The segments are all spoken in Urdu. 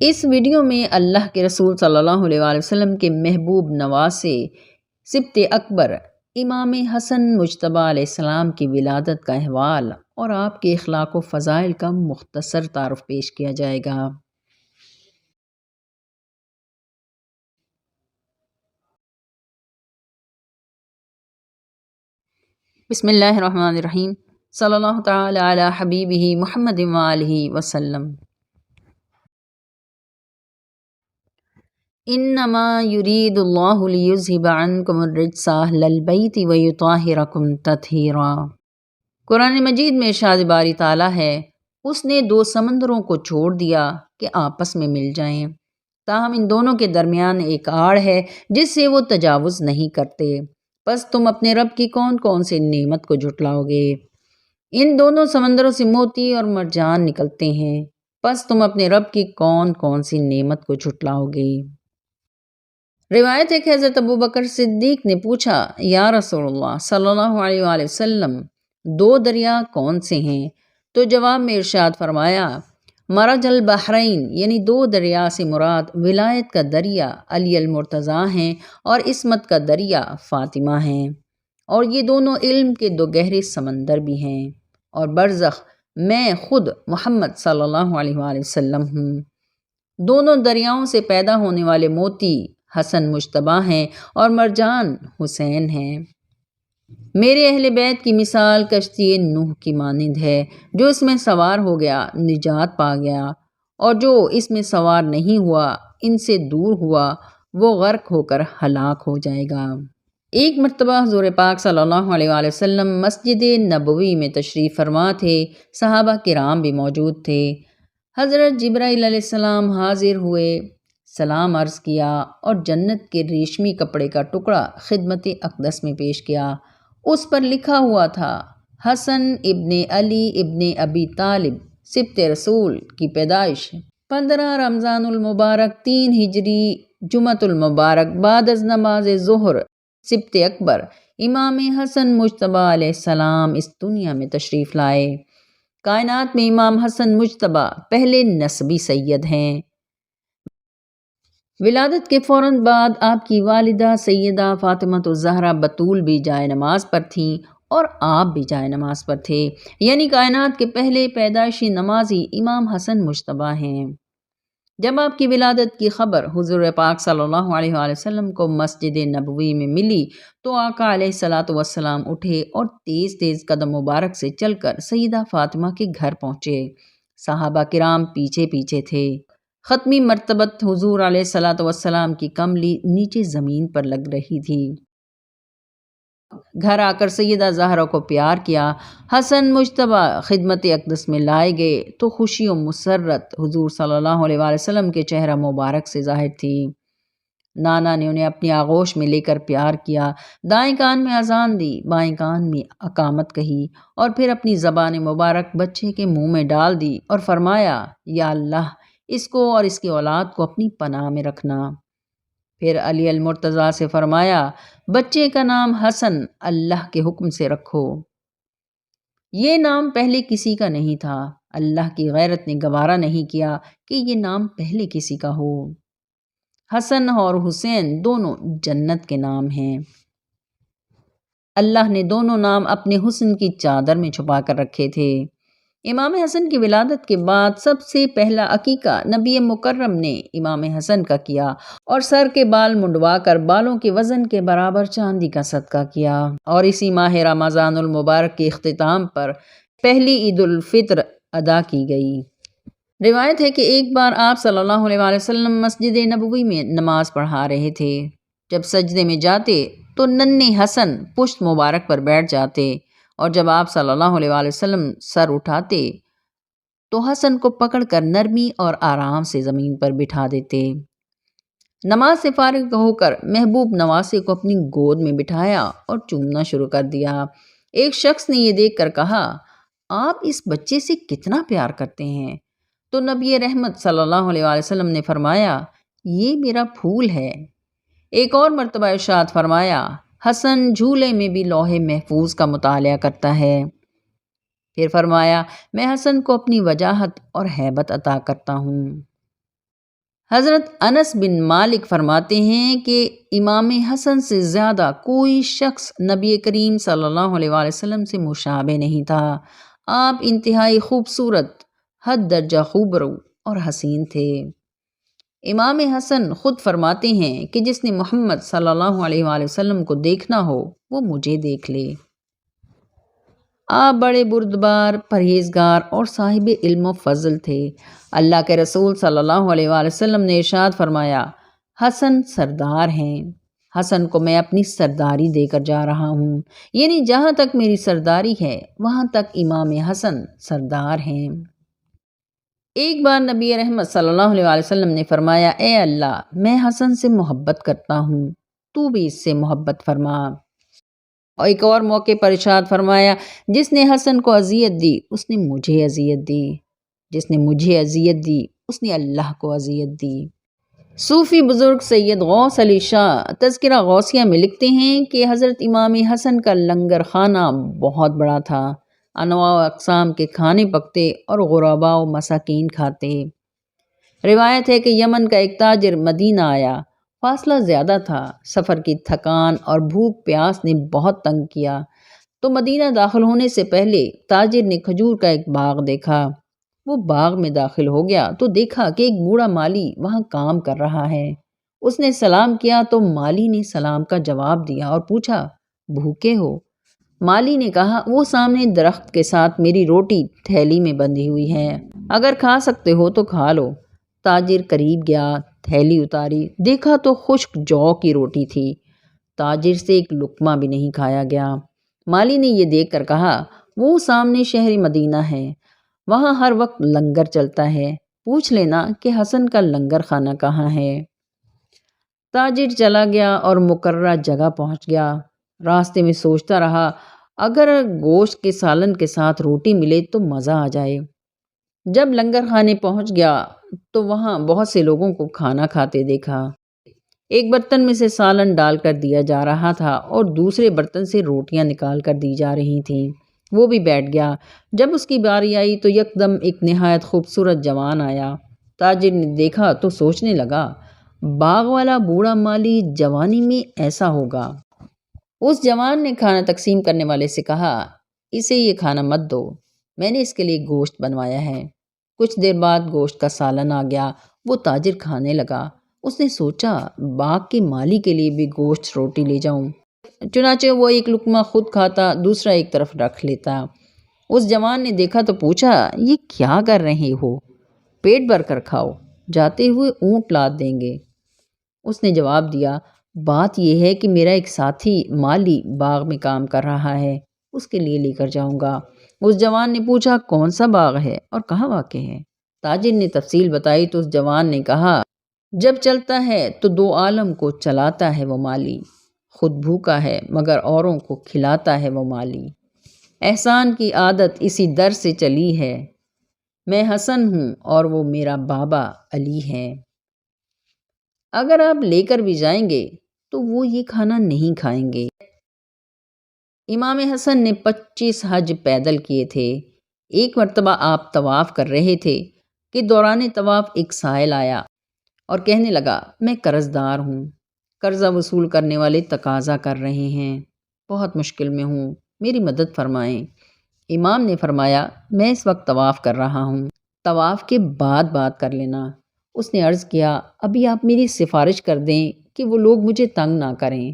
اس ویڈیو میں اللہ کے رسول صلی اللہ علیہ وآلہ وسلم کے محبوب نواسے سبط اکبر امام حسن مجتبیٰ علیہ السلام کی ولادت کا احوال اور آپ کے اخلاق و فضائل کا مختصر تعارف پیش کیا جائے گا۔ بسم اللہ الرحمن الرحیم، صلی اللہ تعالی علی حبیبہ محمد وآلہ وسلم۔ انما یرید اللہ لیذھب عنکم الرجس اہل البیت ویطہرکم تطہیرا۔ قرآن مجید میں ارشاد باری تعالیٰ ہے، اس نے دو سمندروں کو چھوڑ دیا کہ آپس میں مل جائیں، تاہم ان دونوں کے درمیان ایک آڑ ہے جس سے وہ تجاوز نہیں کرتے، پس تم اپنے رب کی کون کون سی نعمت کو جھٹلاؤ گے؟ ان دونوں سمندروں سے موتی اور مرجان نکلتے ہیں، پس تم اپنے رب کی کون کون سی نعمت کو جھٹلاؤ گے؟ روایت ہے کہ حضرت ابوبکر صدیق نے پوچھا، یا رسول اللہ صلی اللہ علیہ وآلہ وسلم، دو دریا کون سے ہیں؟ تو جواب میں ارشاد فرمایا، مرج البحرین، یعنی دو دریا سے مراد ولایت کا دریا علی المرتضیٰ ہیں اور عصمت کا دریا فاطمہ ہیں، اور یہ دونوں علم کے دو گہرے سمندر بھی ہیں، اور برزخ میں خود محمد صلی اللہ علیہ وآلہ وسلم ہوں۔ دونوں دریاؤں سے پیدا ہونے والے موتی حسن مجتبیٰ ہیں اور مرجان حسین ہیں۔ میرے اہل بیت کی مثال کشتی نوح کی مانند ہے، جو اس میں سوار ہو گیا نجات پا گیا، اور جو اس میں سوار نہیں ہوا ان سے دور ہوا وہ غرق ہو کر ہلاک ہو جائے گا۔ ایک مرتبہ حضور پاک صلی اللہ علیہ وآلہ وسلم مسجد نبوی میں تشریف فرما تھے، صحابہ کرام بھی موجود تھے۔ حضرت جبرائیل علیہ السلام حاضر ہوئے، سلام عرض کیا اور جنت کے ریشمی کپڑے کا ٹکڑا خدمت اقدس میں پیش کیا۔ اس پر لکھا ہوا تھا، حسن ابن علی ابن ابی طالب سبط رسول کی پیدائش 15 رمضان المبارک 3 ہجری جمعۃ المبارک بعد از نماز ظہر سبط اکبر امام حسن مجتبیٰ علیہ السلام اس دنیا میں تشریف لائے۔ کائنات میں امام حسن مجتبیٰ پہلے نسبی سید ہیں۔ ولادت کے فوراً بعد آپ کی والدہ سیدہ فاطمہ الزہرا بتول بھی جائے نماز پر تھیں اور آپ بھی جائے نماز پر تھے، یعنی کائنات کے پہلے پیدائشی نمازی امام حسن مجتبیٰ ہیں۔ جب آپ کی ولادت کی خبر حضور پاک صلی اللہ علیہ وآلہ وسلم کو مسجد نبوی میں ملی تو آقا علیہ الصلاۃ والسلام اٹھے اور تیز تیز قدم مبارک سے چل کر سیدہ فاطمہ کے گھر پہنچے۔ صحابہ کرام پیچھے پیچھے تھے۔ ختمی مرتبت حضور علیہ الصلاۃ والسلام کی کملی نیچے زمین پر لگ رہی تھی۔ گھر آ کر سیدہ زہرا کو پیار کیا۔ حسن مجتبیٰ خدمت اقدس میں لائے گئے تو خوشی و مسرت حضور صلی اللہ علیہ وآلہ وسلم کے چہرہ مبارک سے ظاہر تھی۔ نانا نے انہیں اپنی آغوش میں لے کر پیار کیا، دائیں کان میں اذان دی، بائیں کان میں اقامت کہی، اور پھر اپنی زبان مبارک بچے کے منہ میں ڈال دی اور فرمایا، یا اللہ اس کو اور اس کی اولاد کو اپنی پناہ میں رکھنا۔ پھر علی المرتضیٰ سے فرمایا، بچے کا نام حسن اللہ کے حکم سے رکھو۔ یہ نام پہلے کسی کا نہیں تھا، اللہ کی غیرت نے گوارا نہیں کیا کہ یہ نام پہلے کسی کا ہو۔ حسن اور حسین دونوں جنت کے نام ہیں۔ اللہ نے دونوں نام اپنے حسن کی چادر میں چھپا کر رکھے تھے۔ امام حسن کی ولادت کے بعد سب سے پہلا عقیقہ نبی مکرم نے امام حسن کا کیا اور سر کے بال منڈوا کر بالوں کے وزن کے برابر چاندی کا صدقہ کیا، اور اسی ماہ رمضان المبارک کے اختتام پر پہلی عید الفطر ادا کی گئی۔ روایت ہے کہ ایک بار آپ صلی اللہ علیہ وآلہ وسلم مسجد نبوی میں نماز پڑھا رہے تھے۔ جب سجدے میں جاتے تو ننھے حسن پشت مبارک پر بیٹھ جاتے، اور جب آپ صلی اللہ علیہ وآلہ وسلم سر اٹھاتے تو حسن کو پکڑ کر نرمی اور آرام سے زمین پر بٹھا دیتے۔ نماز سے فارغ ہو کر محبوب نواسے کو اپنی گود میں بٹھایا اور چومنا شروع کر دیا۔ ایک شخص نے یہ دیکھ کر کہا، آپ اس بچے سے کتنا پیار کرتے ہیں؟ تو نبی رحمت صلی اللہ علیہ وآلہ وسلم نے فرمایا، یہ میرا پھول ہے۔ ایک اور مرتبہ ارشاد فرمایا، حسن جھولے میں بھی لوح محفوظ کا مطالعہ کرتا ہے۔ پھر فرمایا، میں حسن کو اپنی وجاہت اور ہیبت عطا کرتا ہوں۔ حضرت انس بن مالک فرماتے ہیں کہ امام حسن سے زیادہ کوئی شخص نبی کریم صلی اللہ علیہ وآلہ وسلم سے مشابہ نہیں تھا۔ آپ انتہائی خوبصورت، حد درجہ خوبرو اور حسین تھے۔ امام حسن خود فرماتے ہیں کہ جس نے محمد صلی اللہ علیہ وآلہ وسلم کو دیکھنا ہو وہ مجھے دیکھ لے۔ آپ بڑے بردبار، پرہیزگار اور صاحب علم و فضل تھے۔ اللہ کے رسول صلی اللہ علیہ وآلہ وسلم نے ارشاد فرمایا، حسن سردار ہیں، حسن کو میں اپنی سرداری دے کر جا رہا ہوں، یعنی جہاں تک میری سرداری ہے وہاں تک امام حسن سردار ہیں۔ ایک بار نبی رحمت صلی اللہ علیہ وآلہ وسلم نے فرمایا، اے اللہ، میں حسن سے محبت کرتا ہوں، تو بھی اس سے محبت فرما۔ اور ایک اور موقع پر ارشاد فرمایا، جس نے حسن کو اذیت دی اس نے مجھے اذیت دی، جس نے مجھے اذیت دی اس نے اللہ کو اذیت دی۔ صوفی بزرگ سید غوث علی شاہ تذکرہ غوثیہ میں لکھتے ہیں کہ حضرت امام حسن کا لنگر خانہ بہت بڑا تھا، انواع و اقسام کے کھانے پکتے اور غرباء و مساکین کھاتے۔ روایت ہے کہ یمن کا ایک تاجر مدینہ آیا، فاصلہ زیادہ تھا، سفر کی تھکان اور بھوک پیاس نے بہت تنگ کیا، تو مدینہ داخل ہونے سے پہلے تاجر نے کھجور کا ایک باغ دیکھا۔ وہ باغ میں داخل ہو گیا تو دیکھا کہ ایک بوڑھا مالی وہاں کام کر رہا ہے۔ اس نے سلام کیا تو مالی نے سلام کا جواب دیا اور پوچھا، بھوکے ہو؟ مالی نے کہا، وہ سامنے درخت کے ساتھ میری روٹی تھیلی میں بندھی ہوئی ہے، اگر کھا سکتے ہو تو کھا لو۔ تاجر قریب گیا، تھیلی اتاری، دیکھا تو خشک جو کی روٹی تھی۔ تاجر سے ایک لقمہ بھی نہیں کھایا گیا۔ مالی نے یہ دیکھ کر کہا، وہ سامنے شہر مدینہ ہے، وہاں ہر وقت لنگر چلتا ہے، پوچھ لینا کہ حسن کا لنگر خانہ کہاں ہے۔ تاجر چلا گیا اور مقررہ جگہ پہنچ گیا۔ راستے میں سوچتا رہا، اگر گوشت کے سالن کے ساتھ روٹی ملے تو مزہ آ جائے۔ جب لنگر خانے پہنچ گیا تو وہاں بہت سے لوگوں کو کھانا کھاتے دیکھا۔ ایک برتن میں سے سالن ڈال کر دیا جا رہا تھا اور دوسرے برتن سے روٹیاں نکال کر دی جا رہی تھیں۔ وہ بھی بیٹھ گیا۔ جب اس کی باری آئی تو یکدم ایک نہایت خوبصورت جوان آیا۔ تاجر نے دیکھا تو سوچنے لگا، باغ والا بوڑھا مالی جوانی میں ایسا ہوگا۔ اس جوان نے کھانا تقسیم کرنے والے سے کہا، اسے یہ کھانا مت دو، میں نے اس کے لیے گوشت بنوایا ہے۔ کچھ دیر بعد گوشت کا سالن آ گیا، وہ تاجر کھانے لگا۔ اس نے سوچا، باغ کے مالی کے لیے بھی گوشت روٹی لے جاؤں۔ چنانچہ وہ ایک لقمہ خود کھاتا، دوسرا ایک طرف رکھ لیتا۔ اس جوان نے دیکھا تو پوچھا، یہ کیا کر رہے ہو؟ پیٹ بھر کر کھاؤ، جاتے ہوئے اونٹ لاد دیں گے۔ اس نے جواب دیا، بات یہ ہے کہ میرا ایک ساتھی مالی باغ میں کام کر رہا ہے، اس کے لیے لے کر جاؤں گا۔ اس جوان نے پوچھا، کون سا باغ ہے اور کہاں واقع ہے؟ تاجر نے تفصیل بتائی تو اس جوان نے کہا، جب چلتا ہے تو دو عالم کو چلاتا ہے وہ مالی، خود بھوکا ہے مگر اوروں کو کھلاتا ہے وہ مالی۔ احسان کی عادت اسی در سے چلی ہے، میں حسن ہوں اور وہ میرا بابا علی ہے۔ اگر آپ لے کر بھی جائیں گے تو وہ یہ کھانا نہیں کھائیں گے۔ امام حسن نے 25 حج پیدل کیے تھے۔ ایک مرتبہ آپ طواف کر رہے تھے کہ دوران طواف ایک سائل آیا اور کہنے لگا، میں قرض دار ہوں، قرضہ وصول کرنے والے تقاضا کر رہے ہیں، بہت مشکل میں ہوں، میری مدد فرمائیں۔ امام نے فرمایا، میں اس وقت طواف کر رہا ہوں، طواف کے بعد بات کر لینا۔ اس نے عرض کیا، ابھی آپ میری سفارش کر دیں کہ وہ لوگ مجھے تنگ نہ کریں۔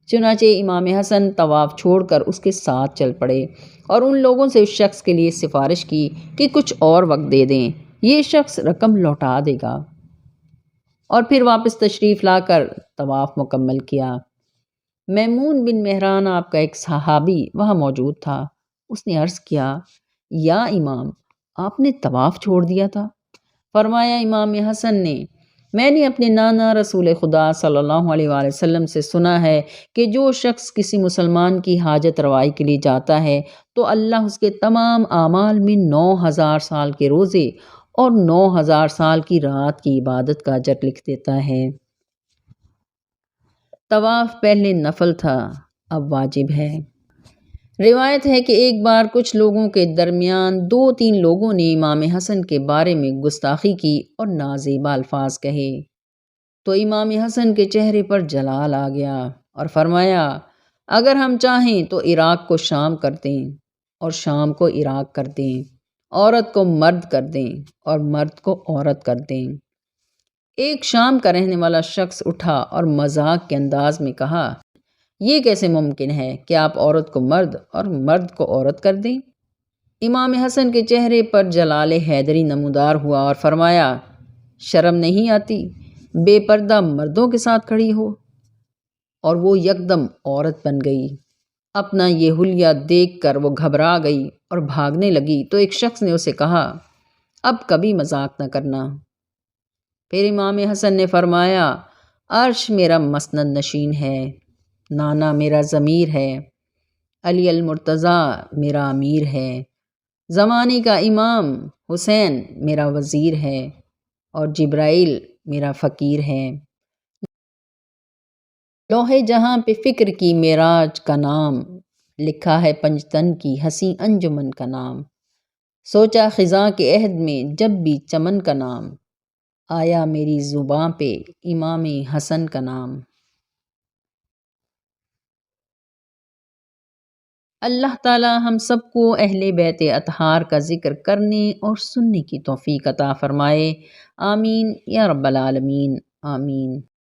چنانچہ امام حسن طواف چھوڑ کر اس کے ساتھ چل پڑے اور ان لوگوں سے اس شخص کے لیے سفارش کی کہ کچھ اور وقت دے دیں، یہ شخص رقم لوٹا دے گا، اور پھر واپس تشریف لا کر طواف مکمل کیا۔ میمون بن مہران آپ کا ایک صحابی وہاں موجود تھا۔ اس نے عرض کیا، یا امام، آپ نے طواف چھوڑ دیا تھا؟ فرمایا امام حسن نے، میں نے اپنے نانا رسول خدا صلی اللہ علیہ وآلہ وسلم سے سنا ہے کہ جو شخص کسی مسلمان کی حاجت روائی کے لیے جاتا ہے تو اللہ اس کے تمام اعمال میں 9000 سال کے روزے اور 9000 سال کی رات کی عبادت کا اجر لکھ دیتا ہے۔ طواف پہلے نفل تھا، اب واجب ہے۔ روایت ہے کہ ایک بار کچھ لوگوں کے درمیان 2-3 لوگوں نے امام حسن کے بارے میں گستاخی کی اور نازیبا الفاظ کہے تو امام حسن کے چہرے پر جلال آ گیا اور فرمایا اگر ہم چاہیں تو عراق کو شام کر دیں اور شام کو عراق کر دیں، عورت کو مرد کر دیں اور مرد کو عورت کر دیں۔ ایک شام کا رہنے والا شخص اٹھا اور مذاق کے انداز میں کہا یہ کیسے ممکن ہے کہ آپ عورت کو مرد اور مرد کو عورت کر دیں؟ امام حسن کے چہرے پر جلال حیدری نمودار ہوا اور فرمایا شرم نہیں آتی بے پردہ مردوں کے ساتھ کھڑی ہو؟ اور وہ یکدم عورت بن گئی۔ اپنا یہ حلیہ دیکھ کر وہ گھبرا گئی اور بھاگنے لگی تو ایک شخص نے اسے کہا اب کبھی مذاق نہ کرنا۔ پھر امام حسن نے فرمایا عرش میرا مسند نشین ہے، نانا میرا ضمیر ہے، علی المرتضیٰ میرا امیر ہے، زمانے کا امام حسین میرا وزیر ہے اور جبرائیل میرا فقیر ہے۔ لوح جہاں پہ فکر کی معراج کا نام، لکھا ہے پنجتن کی حسین انجمن کا نام۔ سوچا خزاں کے عہد میں جب بھی چمن کا نام، آیا میری زباں پہ امام حسن کا نام۔ اللہ تعالی ہم سب کو اہل بیت اطہار کا ذکر کرنے اور سننے کی توفیق عطا فرمائے، آمین یا رب العالمین، آمین۔